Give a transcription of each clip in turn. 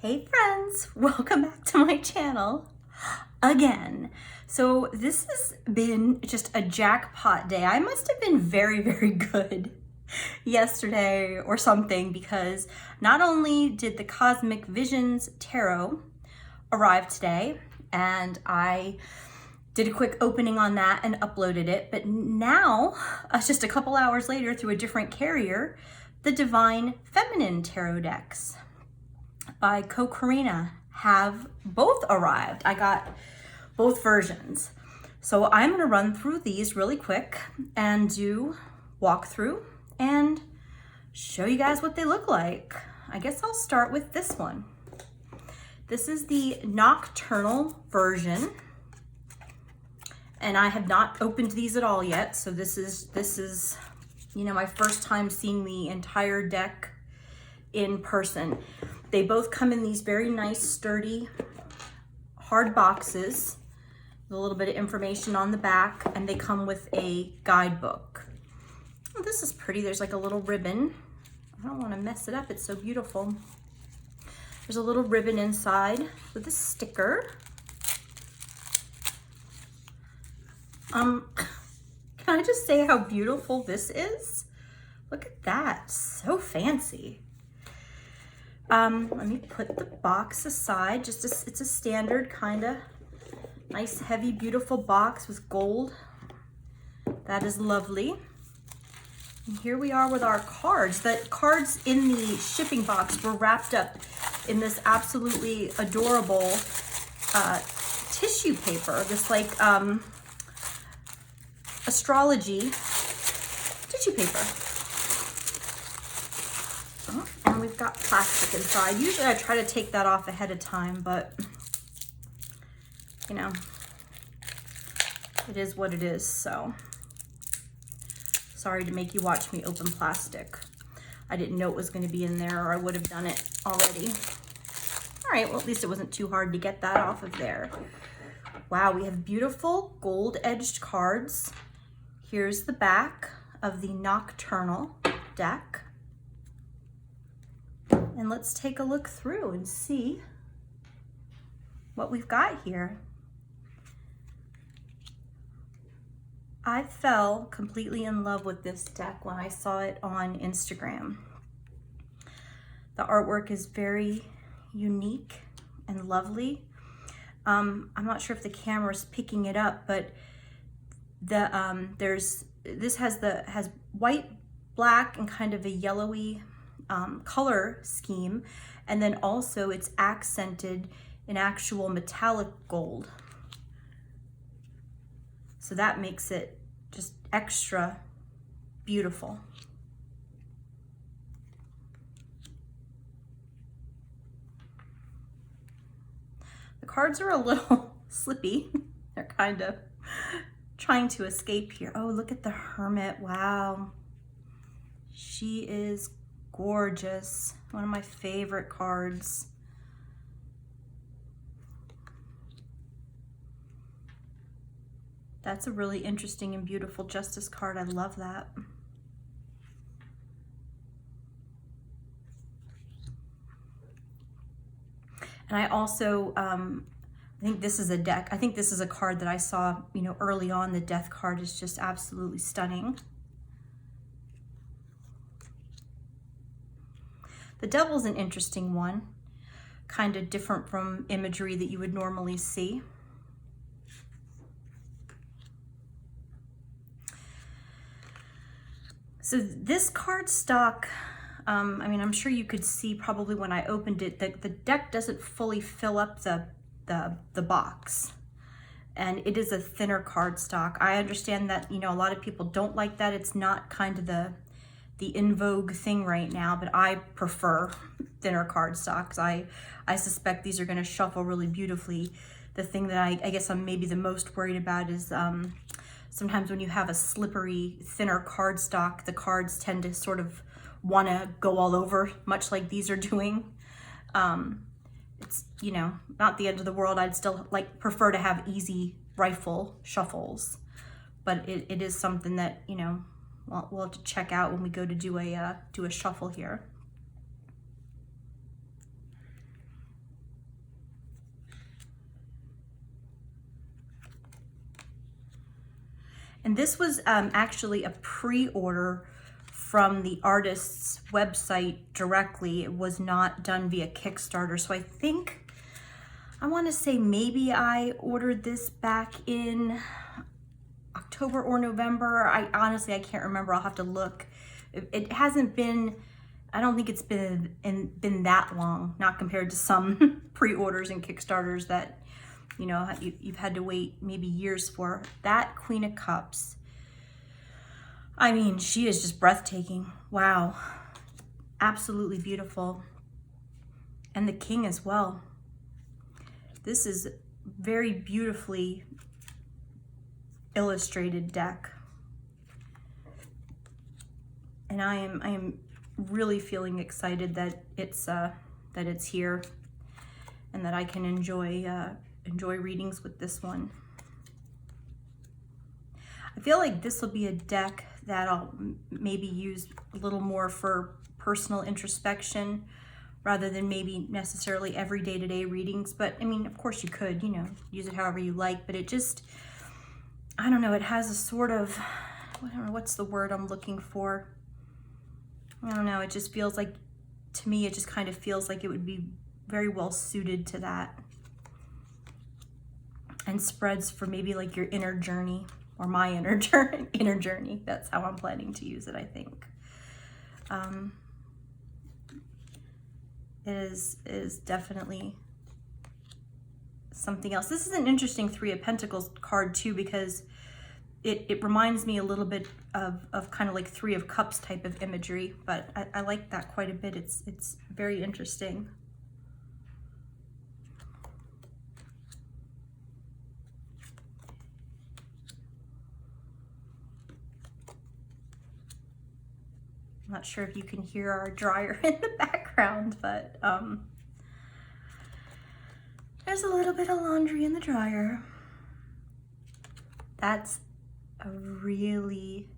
Hey friends, welcome back to my channel again. So this has been just a jackpot day. I must have been very, very good yesterday or something, because not only did the Cosmic Visions Tarot arrive today, and I did a quick opening on that and uploaded it, but now, just a couple hours later through a different carrier, the Divine Feminine Tarot decks by Cocorrina have both arrived. I got both versions. So I'm gonna run through these really quick and do walkthrough and show you guys what they look like. I guess I'll start with this one. This is the Nocturnal version, and I have not opened these at all yet. So this is, you know, my first time seeing the entire deck in person. They both come in these very nice, sturdy, hard boxes with a little bit of information on the back, and they come with a guidebook. Oh, this is pretty. There's like a little ribbon. I don't want to mess it up. It's so beautiful. There's a little ribbon inside with a sticker. Can I just say how beautiful this is? Look at that. So fancy. Let me put the box aside. It's a standard kind of nice, heavy, beautiful box with gold. That is lovely. And here we are with our cards. The cards in the shipping box were wrapped up in this absolutely adorable tissue paper. This like astrology tissue paper. And we've got plastic inside. Usually I try to take that off ahead of time, but you know, it is what it is. So sorry to make you watch me open plastic. I didn't know it was going to be in there, or I would have done it already. All right, well, at least it wasn't too hard to get that off of there. Wow, we have beautiful gold edged cards. Here's the back of the Nocturnal deck. And let's take a look through and see what we've got here. I fell completely in love with this deck when I saw it on Instagram. The artwork is very unique and lovely. I'm not sure if the camera's picking it up, but this has white, black, and kind of a yellowy color scheme, and then also it's accented in actual metallic gold. So that makes it just extra beautiful. The cards are a little slippy. They're kind of trying to escape here. Oh, look at the Hermit. Wow. She is gorgeous. One of my favorite cards. That's a really interesting and beautiful Justice card. I love that. And I also, I think this is a deck. I think this is a card that I saw, you know, early on. The Death card is just absolutely stunning. The Devil's an interesting one, kind of different from imagery that you would normally see. So this card stock, I mean, I'm sure you could see probably when I opened it that the deck doesn't fully fill up the box, and it is a thinner card stock. I understand that, you know, a lot of people don't like that. It's not kind of the in vogue thing right now, but I prefer thinner card stocks. I suspect these are going to shuffle really beautifully. The thing that I guess I'm maybe the most worried about is sometimes when you have a slippery, thinner card stock, the cards tend to sort of want to go all over, much like these are doing. It's, you know, not the end of the world. I'd still prefer to have easy rifle shuffles, but it is something that, you know, we'll have to check out when we go to do a shuffle here. And this was actually a pre-order from the artist's website directly. It was not done via Kickstarter. So I think, I want to say maybe I ordered this back in October or November. I can't remember. I'll have to look. It hasn't been, I don't think it's been that long, not compared to some pre-orders and Kickstarters that, you know, you've had to wait maybe years for. That Queen of Cups, I mean, she is just breathtaking. Wow. Absolutely beautiful. And the King as well. This is very beautifully illustrated deck. And I am really feeling excited that it's here and that I can enjoy readings with this one. I feel like this will be a deck that I'll maybe use a little more for personal introspection rather than maybe necessarily every day-to-day readings. But I mean, of course you could, you know, use it however you like, but it just, I don't know, it has a sort of, I don't know, what's the word I'm looking for? I don't know, it just feels like, to me, it just kind of feels like it would be very well suited to that. And spreads for maybe like your inner journey, or my inner journey. That's how I'm planning to use it, I think. It is definitely something else. This is an interesting Three of Pentacles card too, because it reminds me a little bit of kind of like Three of Cups type of imagery, but I like that quite a bit. It's very interesting. I'm not sure if you can hear our dryer in the background, but there's a little bit of laundry in the dryer. That's a really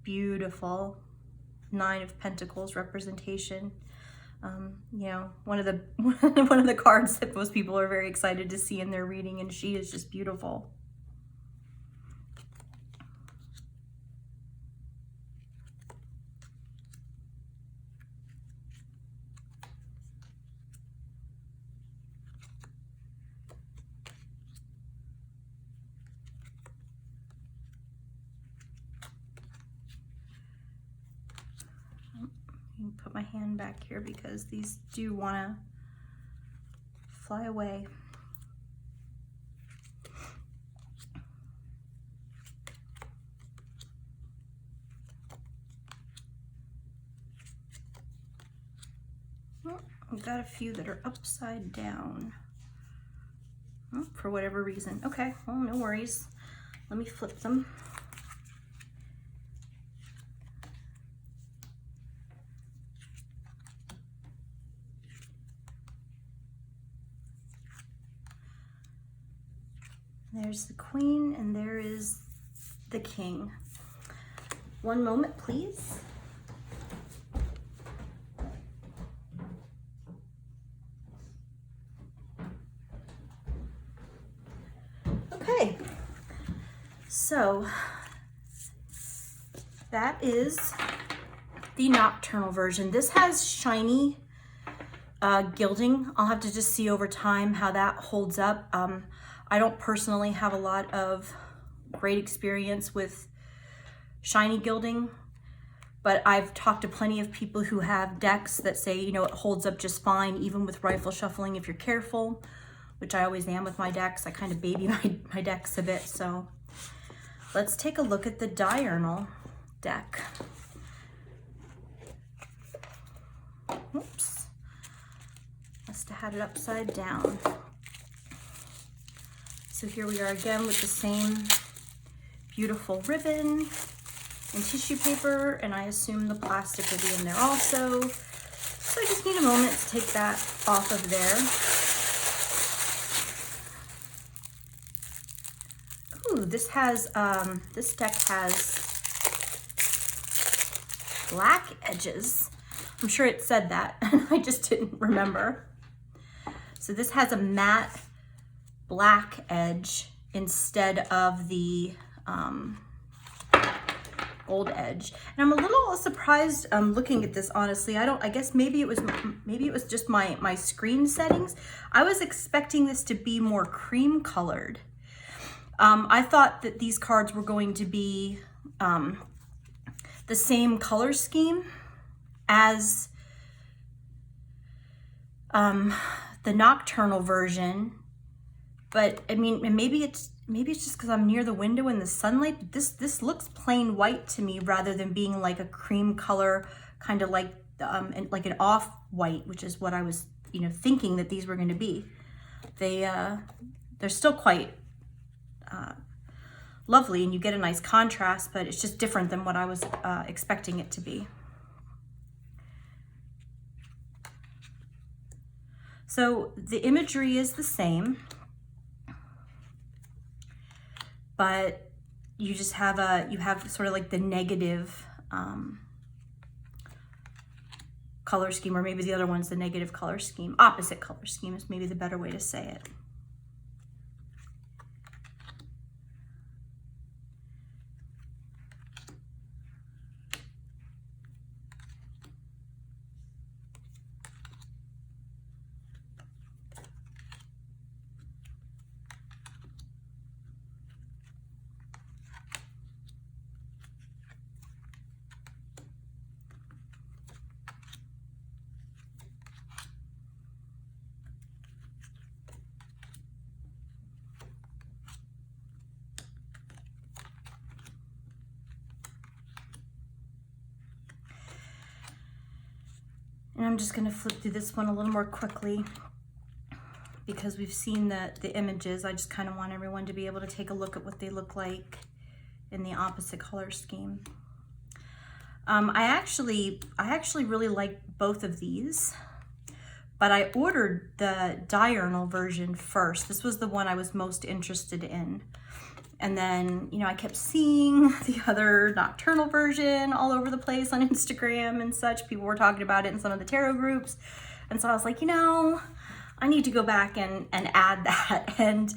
beautiful Nine of Pentacles representation. You know, one of the cards that most people are very excited to see in their reading, and she is just beautiful. Put my hand back here because these do want to fly away. Oh, I've got a few that are upside down. Oh, for whatever reason. Okay, well, no worries. Let me flip them. There's the Queen and there is the King. One moment, please. Okay, so that is the Nocturnal version. This has shiny gilding. I'll have to just see over time how that holds up. I don't personally have a lot of great experience with shiny gilding, but I've talked to plenty of people who have decks that say, you know, it holds up just fine, even with rifle shuffling if you're careful, which I always am with my decks. I kind of baby my decks a bit. So let's take a look at the Diurnal deck. Oops, must have had it upside down. So here we are again with the same beautiful ribbon and tissue paper, and I assume the plastic will be in there also. So I just need a moment to take that off of there. Ooh, this deck has black edges. I'm sure it said that, and I just didn't remember. So this has a matte black edge instead of the gold edge. And I'm a little surprised looking at this, honestly. I guess maybe it was just my screen settings. I was expecting this to be more cream colored. I thought that these cards were going to be the same color scheme as the Nocturnal version, but I mean, maybe it's just because I'm near the window in the sunlight, but this looks plain white to me rather than being like a cream color, kind of like an off white, which is what I was, thinking that these were going to be. They're still quite lovely, and you get a nice contrast, but it's just different than what I was expecting it to be. So the imagery is the same, but you just have sort of like the negative color scheme, or maybe the other one's the negative color scheme. Opposite color scheme is maybe the better way to say it. And I'm just going to flip through this one a little more quickly because we've seen the images. I just kind of want everyone to be able to take a look at what they look like in the opposite color scheme. I actually really like both of these, but I ordered the Diurnal version first. This was the one I was most interested in. And then, I kept seeing the other Nocturnal version all over the place on Instagram and such. People were talking about it in some of the tarot groups. And so I was like, I need to go back and add that. And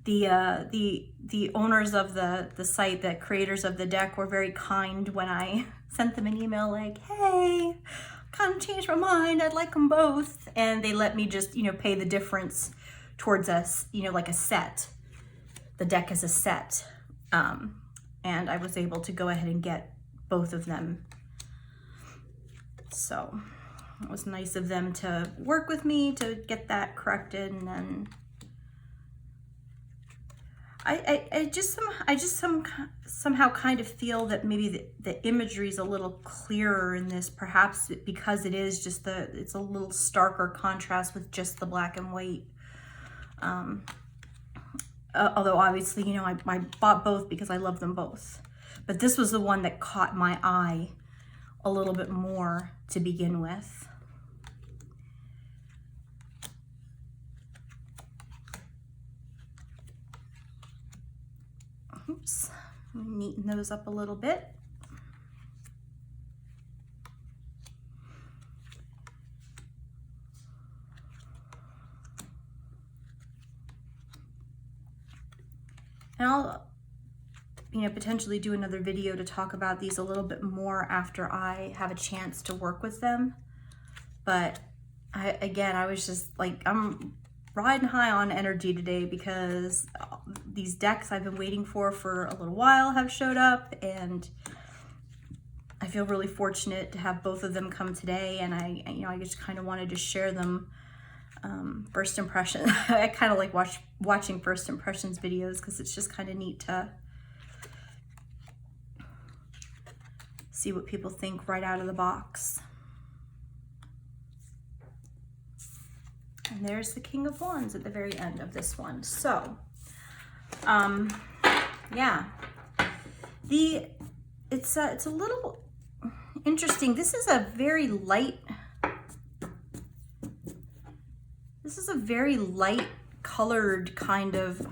the owners of the site, the creators of the deck, were very kind when I sent them an email like, hey, kind of changed my mind. I'd like them both. And they let me just, pay the difference towards us, like a set. The deck is a set. And I was able to go ahead and get both of them. So it was nice of them to work with me to get that corrected. And then I just somehow kind of feel that maybe the imagery is a little clearer in this, perhaps because it is just it's a little starker contrast with just the black and white. Although obviously, I bought both because I love them both. But this was the one that caught my eye a little bit more to begin with. Oops, let me neaten those up a little bit. And I'll, potentially do another video to talk about these a little bit more after I have a chance to work with them. But I was just like, I'm riding high on energy today because these decks I've been waiting for a little while have showed up, and I feel really fortunate to have both of them come today. And I just kind of wanted to share them. First impression. I kind of like watching first impressions videos because it's just kind of neat to see what people think right out of the box. And there's the King of Wands at the very end of this one. So, yeah, it's a little interesting. This is a very light colored kind of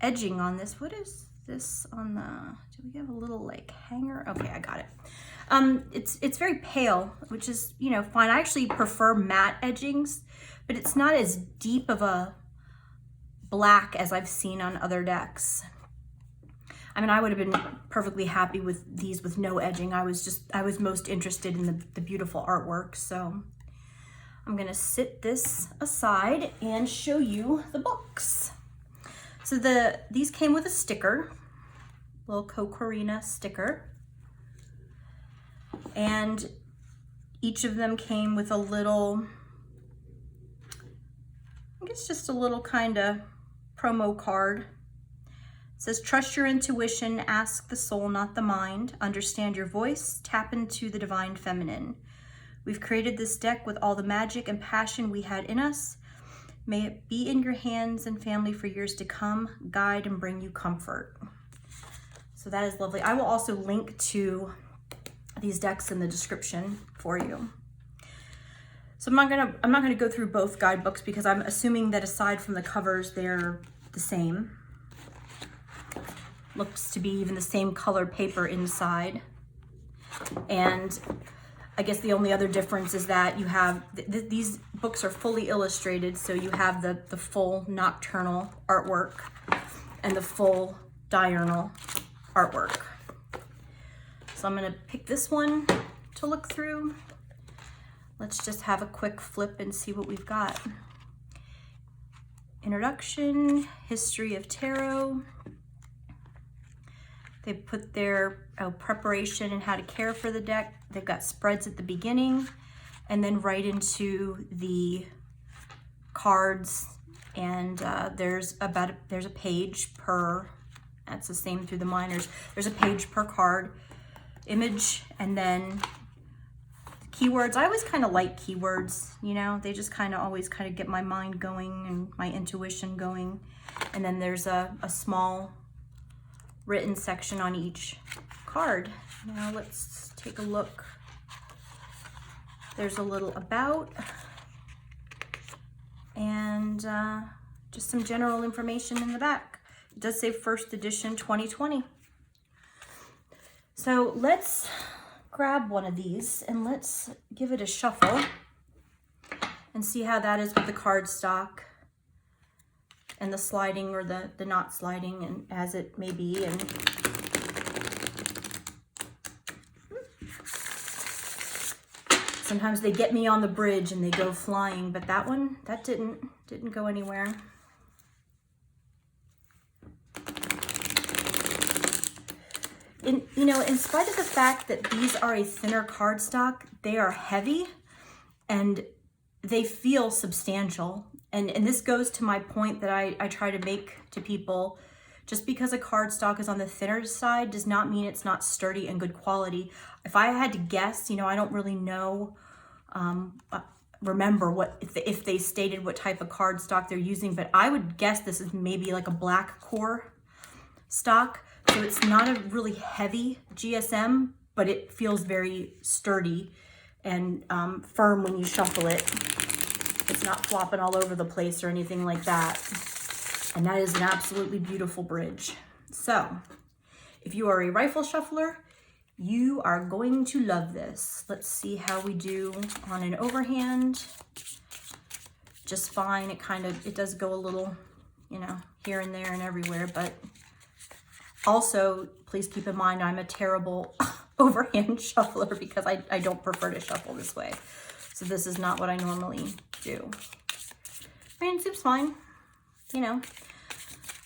edging on this. What is this on the, do we have a little like hanger? Okay, I got it. It's very pale, which is, fine. I actually prefer matte edgings, but it's not as deep of a black as I've seen on other decks. I mean, I would have been perfectly happy with these with no edging. I was most interested in the beautiful artwork. So I'm gonna sit this aside and show you the books. So these came with a sticker, little Cocorrina sticker. And each of them came with a little, I guess just a little kind of promo card. It says, trust your intuition, ask the soul, not the mind. Understand your voice, tap into the divine feminine. We've created this deck with all the magic and passion we had in us. May it be in your hands and family for years to come, guide and bring you comfort. So that is lovely. I will also link to these decks in the description for you. So I'm not gonna go through both guidebooks because I'm assuming that aside from the covers, they're the same. Looks to be even the same color paper inside. And I guess the only other difference is that you have, these books are fully illustrated, so you have the full Nocturnal artwork and the full Diurnal artwork. So I'm gonna pick this one to look through. Let's just have a quick flip and see what we've got. Introduction, history of tarot. They put their preparation and how to care for the deck. They've got spreads at the beginning and then right into the cards. And there's a page per, that's the same through the minors. There's a page per card, image, and then keywords. I always kind of like keywords, you know, they just kind of always kind of get my mind going and my intuition going. And then there's a small written section on each card. Now let's take a look. There's a little about and just some general information in the back. It does say first edition 2020. So let's grab one of these and let's give it a shuffle and see how that is with the cardstock and the sliding or the not sliding and as it may be. And sometimes they get me on the bridge and they go flying, but that one, that didn't go anywhere. You know, in spite of the fact that these are a thinner cardstock, they are heavy and they feel substantial. And this goes to my point that I try to make to people. Just because a cardstock is on the thinner side does not mean it's not sturdy and good quality. If I had to guess, you know, I don't really know, remember what if they stated what type of cardstock they're using, but I would guess this is maybe like a black core stock. So it's not a really heavy GSM, but it feels very sturdy and firm when you shuffle it. It's not flopping all over the place or anything like that. And that is an absolutely beautiful bridge. So if you are a rifle shuffler, you are going to love this. Let's see how we do on an overhand. Just fine. It does go a little, you know, here and there and everywhere, but also, please keep in mind, I'm a terrible overhand shuffler because I don't prefer to shuffle this way. So this is not what I normally do. I mean, it seems fine, you know. I'm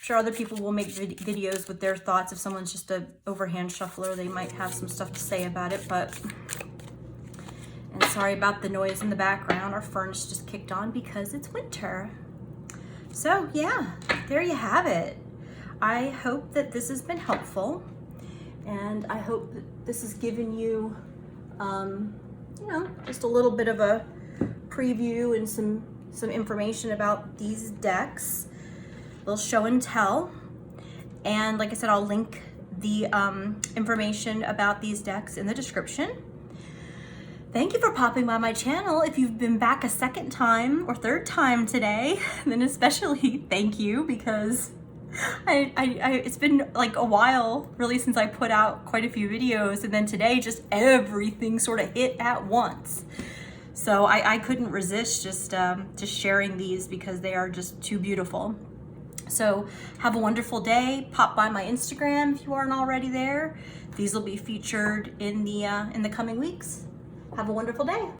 sure other people will make videos with their thoughts. If someone's just an overhand shuffler, they might have some stuff to say about it, but... And sorry about the noise in the background. Our furnace just kicked on because it's winter. So, yeah, there you have it. I hope that this has been helpful, and I hope that this has given you, you know, just a little bit of a preview and some information about these decks. Little show and tell. And like I said, I'll link the information about these decks in the description. Thank you for popping by my channel. If you've been back a second time or third time today, then especially thank you, because it's been like a while really since I put out quite a few videos, and then today just everything sort of hit at once. So I couldn't resist just sharing these because they are just too beautiful. So have a wonderful day. Pop by my Instagram if you aren't already there. These will be featured in the coming weeks. Have a wonderful day.